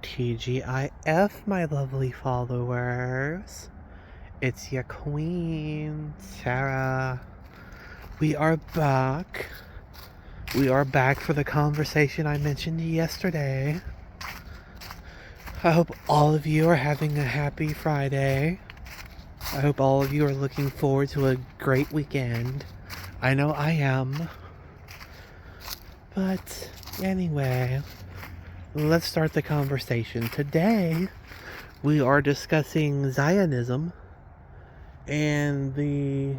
TGIF, my lovely followers. It's your queen, Sarah. We are back. We are back for the conversation I mentioned yesterday. I hope all of you are having a happy Friday. I hope all of you are looking forward to a great weekend. I know I am. But anyway, let's start the conversation. Today, we are discussing Zionism and the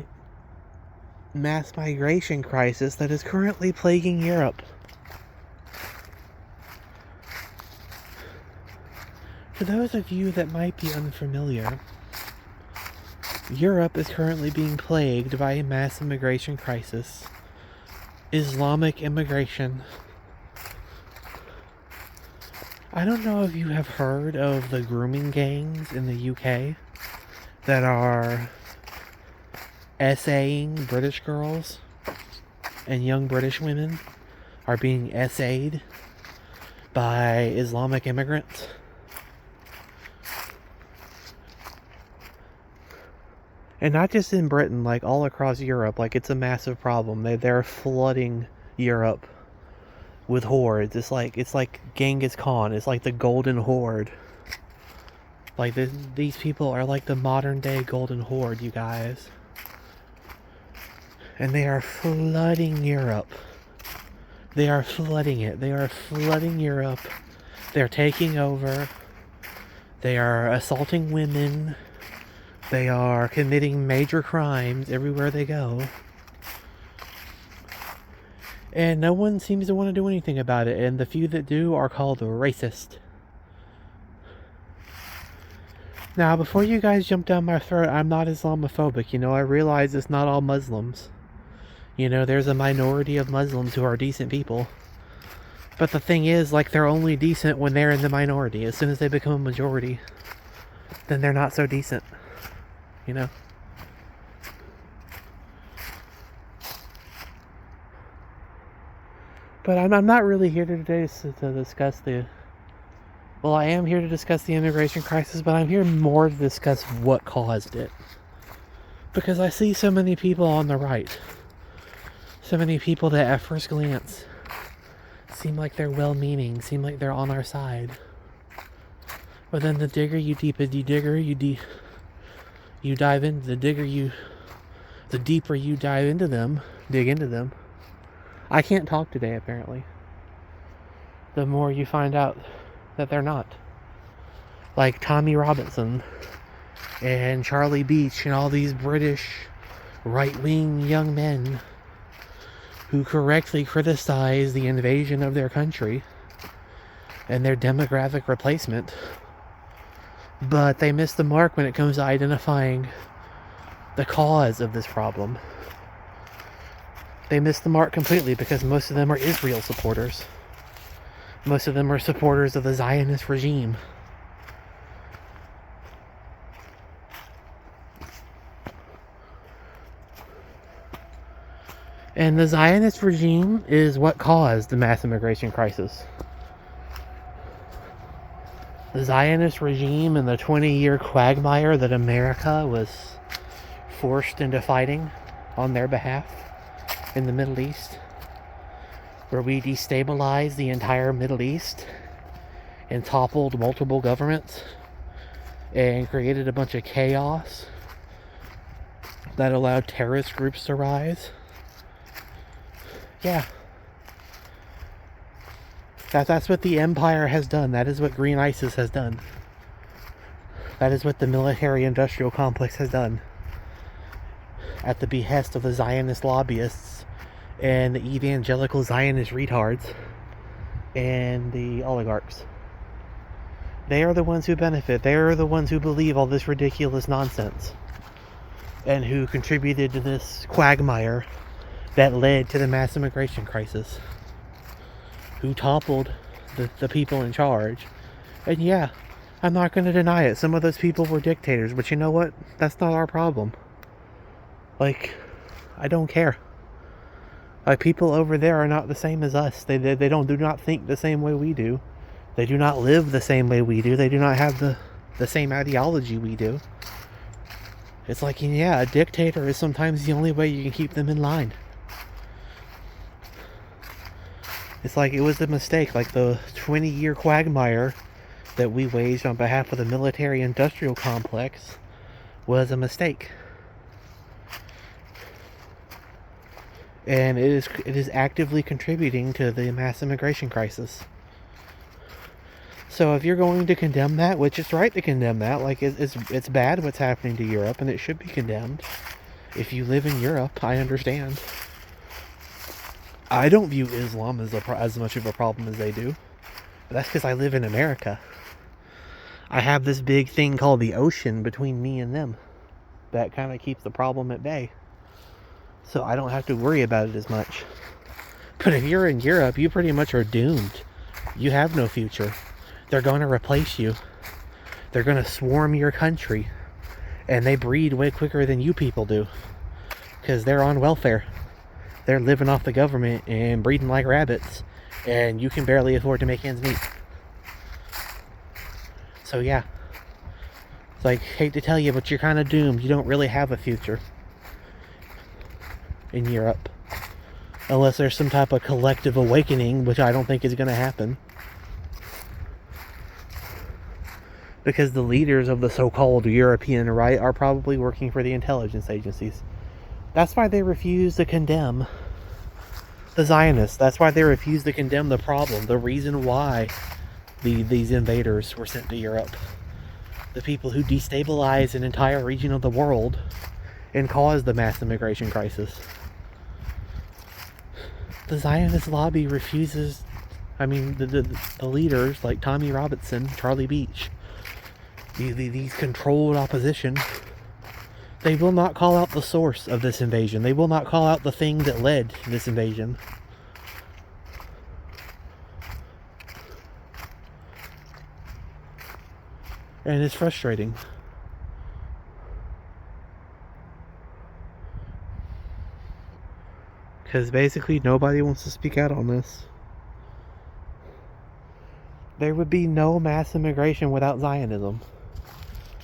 mass migration crisis that is currently plaguing Europe. For those of you that might be unfamiliar, Europe is currently being plagued by a mass immigration crisis. Islamic immigration. I don't know if you have heard of the grooming gangs in the UK that are essaying British girls, and young British women are being essayed by Islamic immigrants. And not just in Britain, like all across Europe, like it's a massive problem. They're flooding Europe with hordes. It's like Genghis Khan. It's like the golden horde. Like these people are like the modern day golden horde, you guys. And they are flooding Europe. They are flooding it. They are flooding Europe. They're taking over. They are assaulting women. They are committing major crimes everywhere they go. And no one seems to want to do anything about it. And the few that do are called racist. Now, before you guys jump down my throat, I'm not Islamophobic. I realize it's not all Muslims. There's a minority of Muslims who are decent people. But the thing is, they're only decent when they're in the minority. As soon as they become a majority, then they're not so decent. But I'm not really here today to discuss I am here to discuss the immigration crisis, but I'm here more to discuss what caused it. Because I see so many people on the right. So many people that at first glance seem like they're well-meaning, seem like they're on our side. But then the digger you deeper you dive into, the deeper you dig into them. I can't talk today, apparently. The more you find out that they're not. Like Tommy Robinson and Charlie Beach and all these British right-wing young men who correctly criticize the invasion of their country and their demographic replacement. But they miss the mark when it comes to identifying the cause of this problem. They miss the mark completely because most of them are Israel supporters. Most of them are supporters of the Zionist regime. And the Zionist regime is what caused the mass immigration crisis. The Zionist regime and the 20-year quagmire that America was forced into fighting on their behalf in the Middle East, where we destabilized the entire Middle East and toppled multiple governments and created a bunch of chaos that allowed terrorist groups to rise. Yeah. That's what the empire has done. That is what Green ISIS has done. That is what the military-industrial complex has done. At the behest of the Zionist lobbyists and the evangelical Zionist retards and the oligarchs. They are the ones who benefit. They are the ones who believe all this ridiculous nonsense and who contributed to this quagmire that led to the mass immigration crisis, who toppled the people in charge. And yeah, I'm not going to deny it. Some of those people were dictators, but you know what? That's not our problem. I don't care. People over there are not the same as us. They do not think the same way we do. They do not live the same way we do. They do not have the same ideology we do. It's like, yeah, a dictator is sometimes the only way you can keep them in line. It's like it was a mistake, like the 20-year quagmire that we waged on behalf of the military-industrial complex was a mistake. And it is actively contributing to the mass immigration crisis. So if you're going to condemn that, which it's right to condemn that, like it's bad what's happening to Europe, and it should be condemned. If you live in Europe, I understand. I don't view Islam as much of a problem as they do. But that's because I live in America. I have this big thing called the ocean between me and them. That kind of keeps the problem at bay. So I don't have to worry about it as much. But if you're in Europe, you pretty much are doomed. You have no future. They're going to replace you. They're going to swarm your country. And they breed way quicker than you people do. Because they're on welfare. They're living off the government and breeding like rabbits. And you can barely afford to make ends meet. So yeah. It's like, hate to tell you, but you're kind of doomed. You don't really have a future in Europe. Unless there's some type of collective awakening, which I don't think is going to happen. Because the leaders of the so-called European right are probably working for the intelligence agencies. That's why they refuse to condemn the Zionists. That's why they refuse to condemn the problem. The reason why these invaders were sent to Europe. The people who destabilized an entire region of the world and caused the mass immigration crisis. The Zionist lobby refuses, the leaders like Tommy Robinson, Charlie Beach, these controlled opposition, they will not call out the source of this invasion. They will not call out the thing that led to this invasion. And it's frustrating. Because basically nobody wants to speak out on this. There would be no mass immigration without Zionism.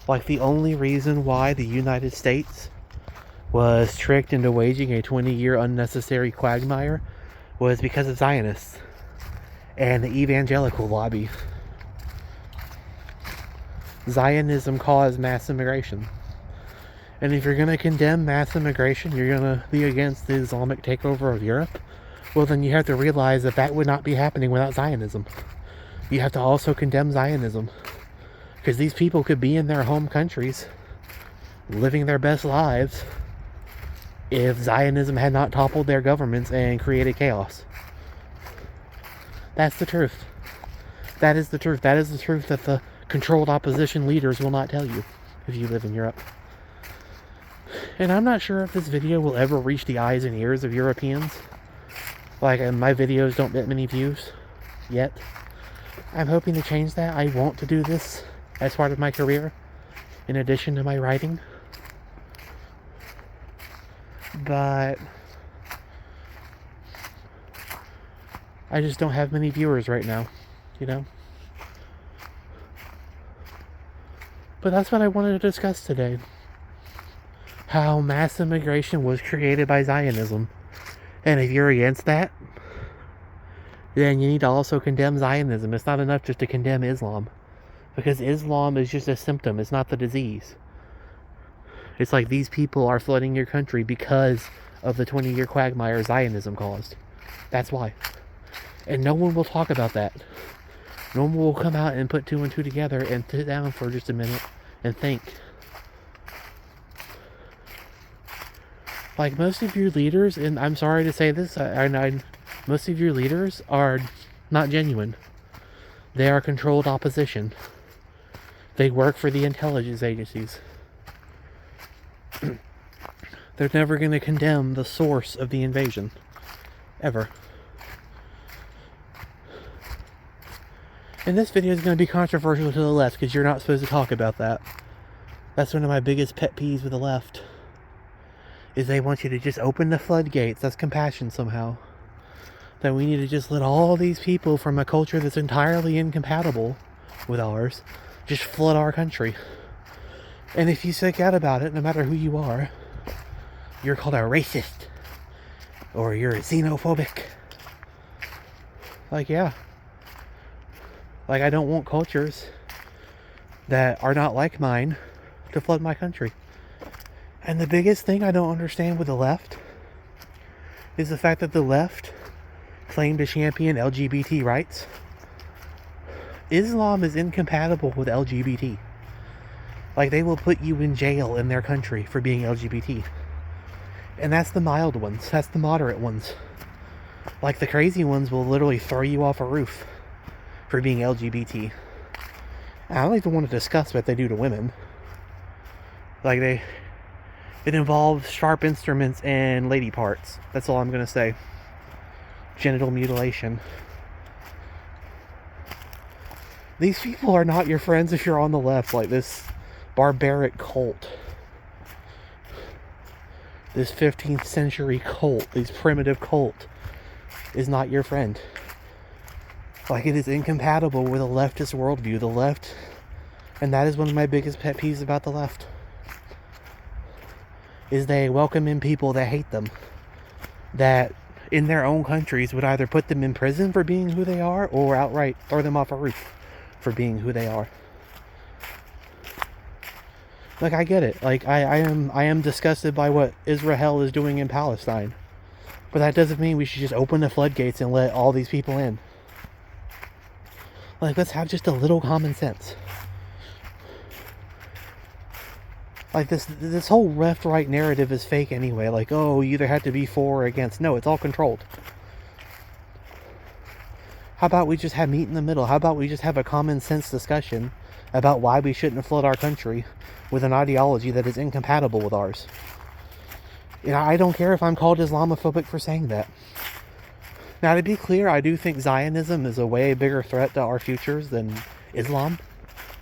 Like, the only reason why the United States was tricked into waging a 20-year unnecessary quagmire was because of Zionists and the evangelical lobby. Zionism caused mass immigration. And if you're going to condemn mass immigration, you're going to be against the Islamic takeover of Europe, well, then you have to realize that that would not be happening without Zionism. You have to also condemn Zionism. Because these people could be in their home countries, living their best lives, if Zionism had not toppled their governments and created chaos. That's the truth. That is the truth. That is the truth that the controlled opposition leaders will not tell you if you live in Europe. And I'm not sure if this video will ever reach the eyes and ears of Europeans. Like, my videos don't get many views yet. I'm hoping to change that. I want to do this as part of my career, in addition to my writing. But I just don't have many viewers right now, you know? But that's what I wanted to discuss today. How mass immigration was created by Zionism. And if you're against that, then you need to also condemn Zionism. It's not enough just to condemn Islam. Because Islam is just a symptom. It's not the disease. It's like these people are flooding your country because of the 20-year quagmire Zionism caused. That's why. And no one will talk about that. No one will come out and put two and two together and sit down for just a minute and think. Like, most of your leaders, and I'm sorry to say this, most of your leaders are not genuine. They are controlled opposition. They work for the intelligence agencies. They're never going to condemn the source of the invasion. Ever. And this video is going to be controversial to the left because you're not supposed to talk about that. That's one of my biggest pet peeves with the left. Is they want you to just open the floodgates. That's compassion somehow. that we need to just let all these people from a culture that's entirely incompatible with ours just flood our country. And if you speak out about it, no matter who you are, you're called a racist or you're xenophobic. Like, yeah. Like, I don't want cultures that are not like mine to flood my country. And the biggest thing I don't understand with the left is the fact that the left claim to champion LGBT rights. Islam is incompatible with LGBT. Like, they will put you in jail in their country for being LGBT. And that's the mild ones. That's the moderate ones. Like, the crazy ones will literally throw you off a roof for being LGBT. I don't even want to discuss what they do to women. Like, it involves sharp instruments and lady parts. That's all I'm going to say. Genital mutilation. These people are not your friends if you're on the left. Like, this barbaric cult. This 15th century cult. This primitive cult is not your friend. Like, it is incompatible with a leftist worldview. The left, and that is one of my biggest pet peeves about the left, is they welcome in people that hate them, that in their own countries would either put them in prison for being who they are or outright throw them off a roof for being who they are. Like, I get it. Like, I am disgusted by what Israel is doing in Palestine. But that doesn't mean we should just open the floodgates and let all these people in. Like, let's have just a little common sense. Like, this whole left-right narrative is fake anyway. Like, oh, you either have to be for or against. No, it's all controlled. How about we just have meet in the middle? How about we just have a common sense discussion about why we shouldn't flood our country with an ideology that is incompatible with ours? You know, I don't care if I'm called Islamophobic for saying that. Now, to be clear, I do think Zionism is a way bigger threat to our futures than Islam,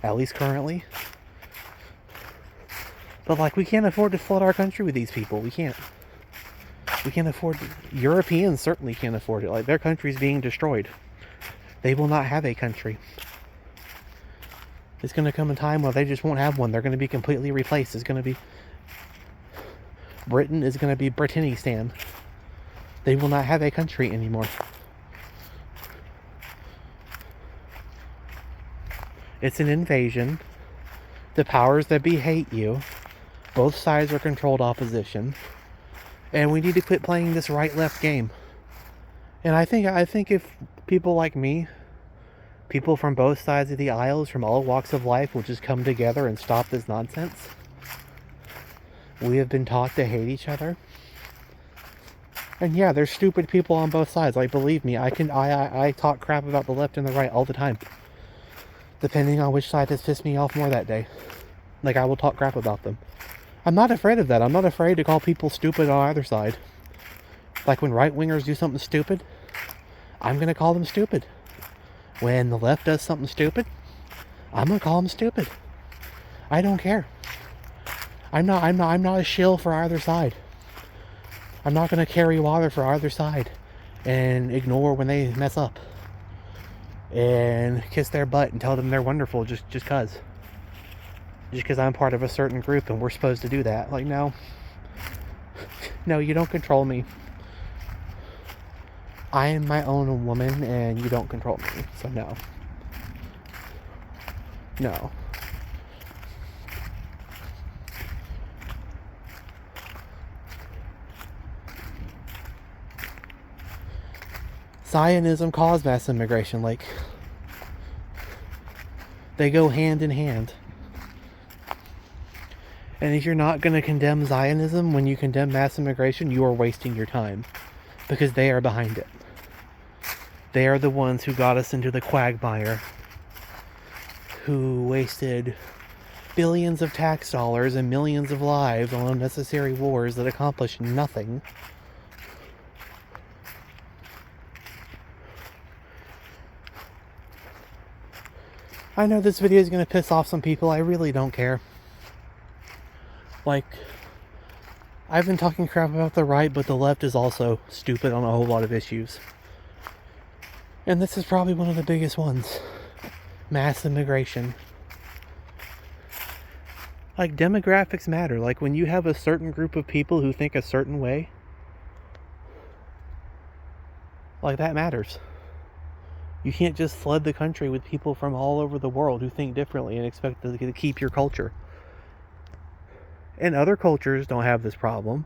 at least currently. But, like, we can't afford to flood our country with these people. We can't. We can't afford to. Europeans certainly can't afford it. Like, their country's being destroyed. They will not have a country. It's going to come a time where they just won't have one. They're going to be completely replaced. It's going to be... Britain is going to be Britannistan. They will not have a country anymore. It's an invasion. The powers that be hate you. Both sides are controlled opposition. And we need to quit playing this right-left game. And I think if people like me, people from both sides of the aisles, from all walks of life, will just come together and stop this nonsense. We have been taught to hate each other. And yeah, there's stupid people on both sides. Like, believe me, I talk crap about the left and the right all the time. Depending on which side has pissed me off more that day. Like, I will talk crap about them. I'm not afraid of that. I'm not afraid to call people stupid on either side. Like, when right-wingers do something stupid, I'm going to call them stupid. When the left does something stupid, I'm going to call them stupid. I don't care. I'm not a shill for either side. I'm not going to carry water for either side and ignore when they mess up and kiss their butt and tell them they're wonderful just because I'm part of a certain group and we're supposed to do that. Like, no, you don't control me. I am my own woman and you don't control me. So no. Zionism caused mass immigration. Like, they go hand in hand. And if you're not going to condemn Zionism when you condemn mass immigration, you are wasting your time. Because they are behind it. They are the ones who got us into the quagmire. Who wasted billions of tax dollars and millions of lives on unnecessary wars that accomplished nothing. I know this video is going to piss off some people. I really don't care. Like, I've been talking crap about the right, but the left is also stupid on a whole lot of issues. And this is probably one of the biggest ones. Mass immigration. Like, demographics matter. Like, when you have a certain group of people who think a certain way, like, that matters. You can't just flood the country with people from all over the world who think differently and expect to keep your culture. And other cultures don't have this problem.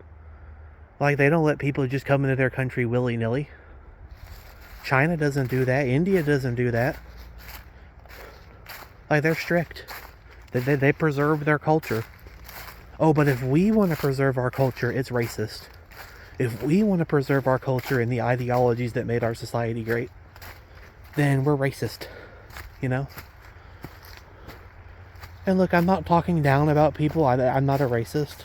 Like, they don't let people just come into their country willy-nilly. China doesn't do that. India doesn't do that. Like, they're strict. They preserve their culture. Oh, but if we want to preserve our culture, it's racist. If we want to preserve our culture and the ideologies that made our society great, then we're racist, you know? And look, I'm not talking down about people. I'm not a racist.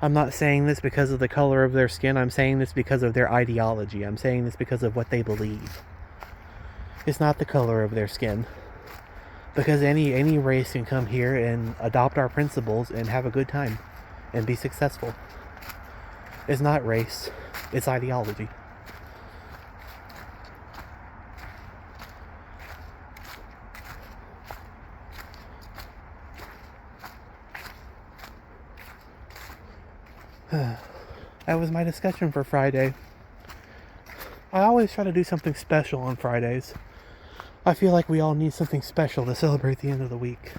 I'm not saying this because of the color of their skin. I'm saying this because of their ideology. I'm saying this because of what they believe. It's not the color of their skin. Because any race can come here and adopt our principles and have a good time and be successful. It's not race. It's ideology. That was my discussion for Friday. I always try to do something special on Fridays. I feel like we all need something special to celebrate the end of the week.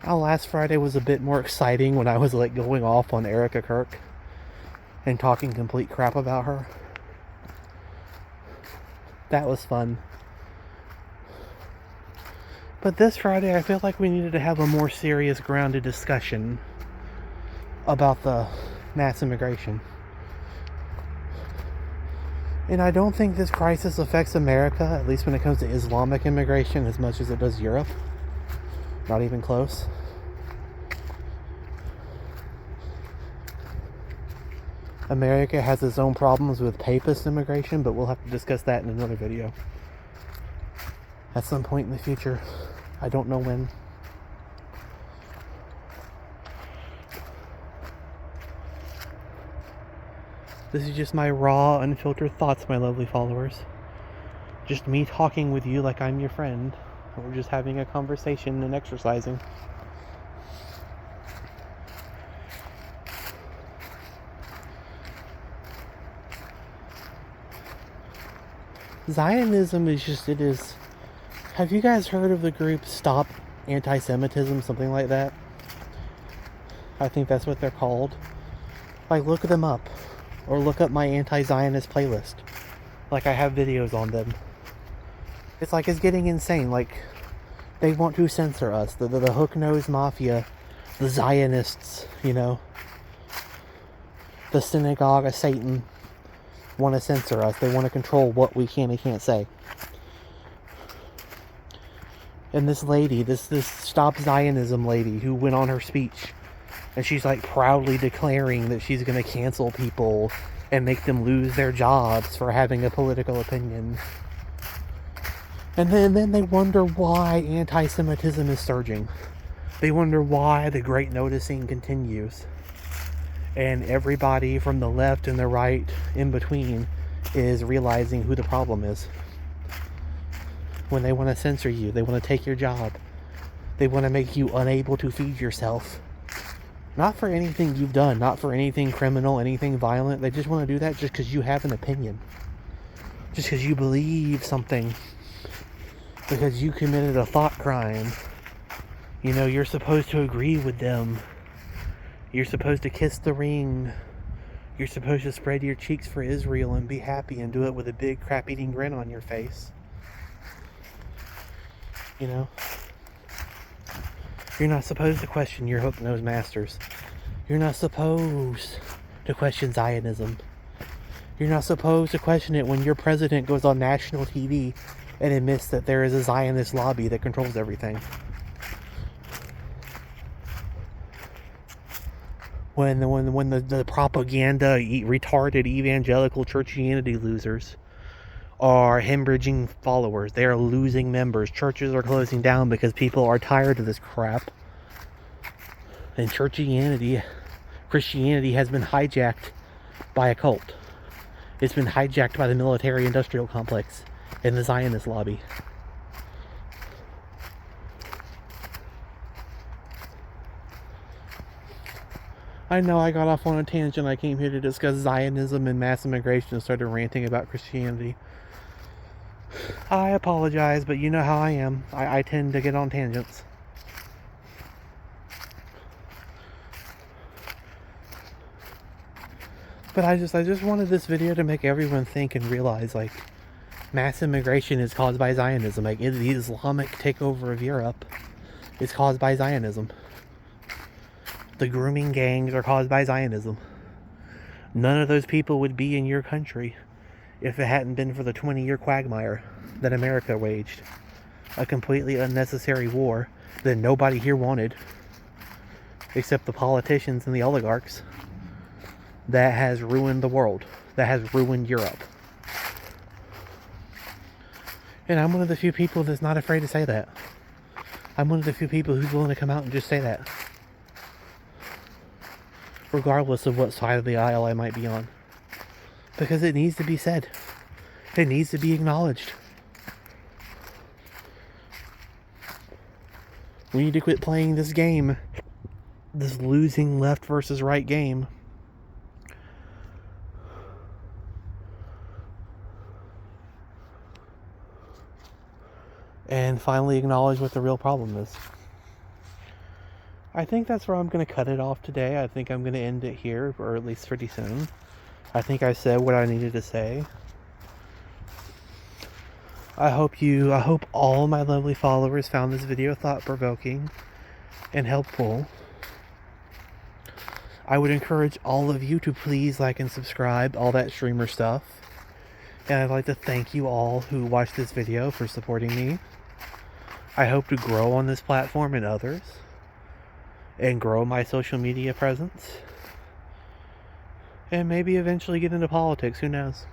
Last Friday was a bit more exciting when I was like going off on Erica Kirk and talking complete crap about her. That was fun. But this Friday, I feel like we needed to have a more serious, grounded discussion about the mass immigration. And I don't think this crisis affects America, at least when it comes to Islamic immigration, as much as it does Europe. Not even close. America has its own problems with papist immigration, but we'll have to discuss that in another video. At some point in the future. I don't know when. This is just my raw, unfiltered thoughts, my lovely followers. Just me talking with you like I'm your friend. We're just having a conversation and exercising. Zionism is just, it is... Have you guys heard of the group Stop Anti-Semitism, something like that? I think that's what they're called. Like, look them up. Or look up my anti-Zionist playlist. Like, I have videos on them. It's like, it's getting insane. Like, they want to censor us. The hook-nosed mafia, the Zionists, you know. The synagogue of Satan want to censor us. They want to control what we can and can't say. And this lady, this Stop Zionism lady who went on her speech, and she's like proudly declaring that she's going to cancel people and make them lose their jobs for having a political opinion. And then they wonder why anti-Semitism is surging. They wonder why the Great Noticing continues. And everybody from the left and the right in between is realizing who the problem is. When they want to censor you, they want to take your job. They want to make you unable to feed yourself. Not for anything you've done, not for anything criminal, anything violent. They just want to do that just because you have an opinion. Just because you believe something. Because you committed a thought crime. You know, you're supposed to agree with them. You're supposed to kiss the ring. You're supposed to spread your cheeks for Israel and be happy and do it with a big crap-eating grin on your face. You know? You're not supposed to question your hook-nosed masters. You're not supposed to question Zionism. You're not supposed to question it when your president goes on national TV and admits that there is a Zionist lobby that controls everything. When the propaganda, retarded evangelical churchianity losers are hemorrhaging followers. They are losing members. Churches are closing down because people are tired of this crap. And Christianity has been hijacked by a cult. It's been hijacked by the military-industrial complex and the Zionist lobby. I know I got off on a tangent. I came here to discuss Zionism and mass immigration and started ranting about Christianity. I apologize, but you know how I am. I tend to get on tangents. But I just wanted this video to make everyone think and realize, like, mass immigration is caused by Zionism. Like, the Islamic takeover of Europe is caused by Zionism. The grooming gangs are caused by Zionism. None of those people would be in your country if it hadn't been for the 20-year quagmire that America waged. A completely unnecessary war that nobody here wanted, except the politicians and the oligarchs, that has ruined the world, that has ruined Europe. And I'm one of the few people that's not afraid to say that. I'm one of the few people who's willing to come out and just say that, regardless of what side of the aisle I might be on. Because it needs to be said. It needs to be acknowledged. We need to quit playing this game, this losing left versus right game. And finally acknowledge what the real problem is. I think that's where I'm going to cut it off today. I think I'm going to end it here, or at least pretty soon. I think I said what I needed to say. I hope all my lovely followers found this video thought-provoking and helpful. I would encourage all of you to please like and subscribe, all that streamer stuff. And I'd like to thank you all who watched this video for supporting me. I hope to grow on this platform and others, and grow my social media presence, and maybe eventually get into politics, who knows.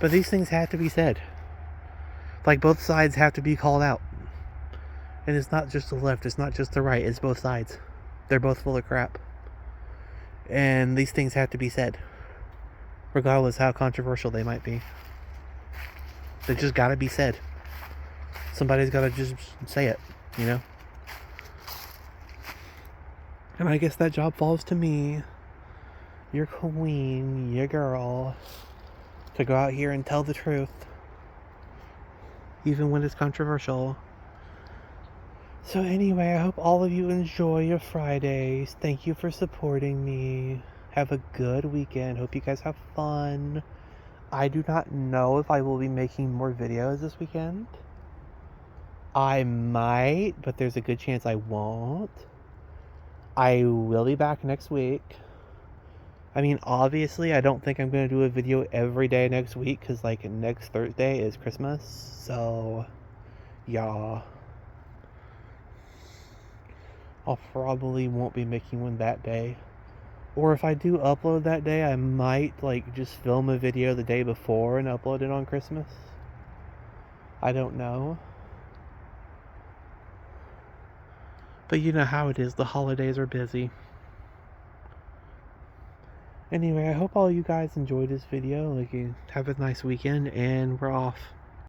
But these things have to be said. Like, both sides have to be called out. And it's not just the left, it's not just the right, it's both sides. They're both full of crap. And these things have to be said, regardless how controversial they might be. They just gotta be said. Somebody's gotta just say it, you know? And I guess that job falls to me, your queen, your girl, to go out here and tell the truth, even when it's controversial. So anyway, I hope all of you enjoy your Fridays. Thank you for supporting me. Have a good weekend. Hope you guys have fun. I do not know if I will be making more videos this weekend. I might, but there's a good chance I won't. I will be back next week. I mean, obviously, I don't think I'm going to do a video every day next week, because, like, next Thursday is Christmas, so, yeah. I'll probably won't be making one that day. Or if I do upload that day, I might, like, just film a video the day before and upload it on Christmas. I don't know. But you know how it is, the holidays are busy. Anyway, I hope all you guys enjoyed this video. Like, you have a nice weekend, and we're off.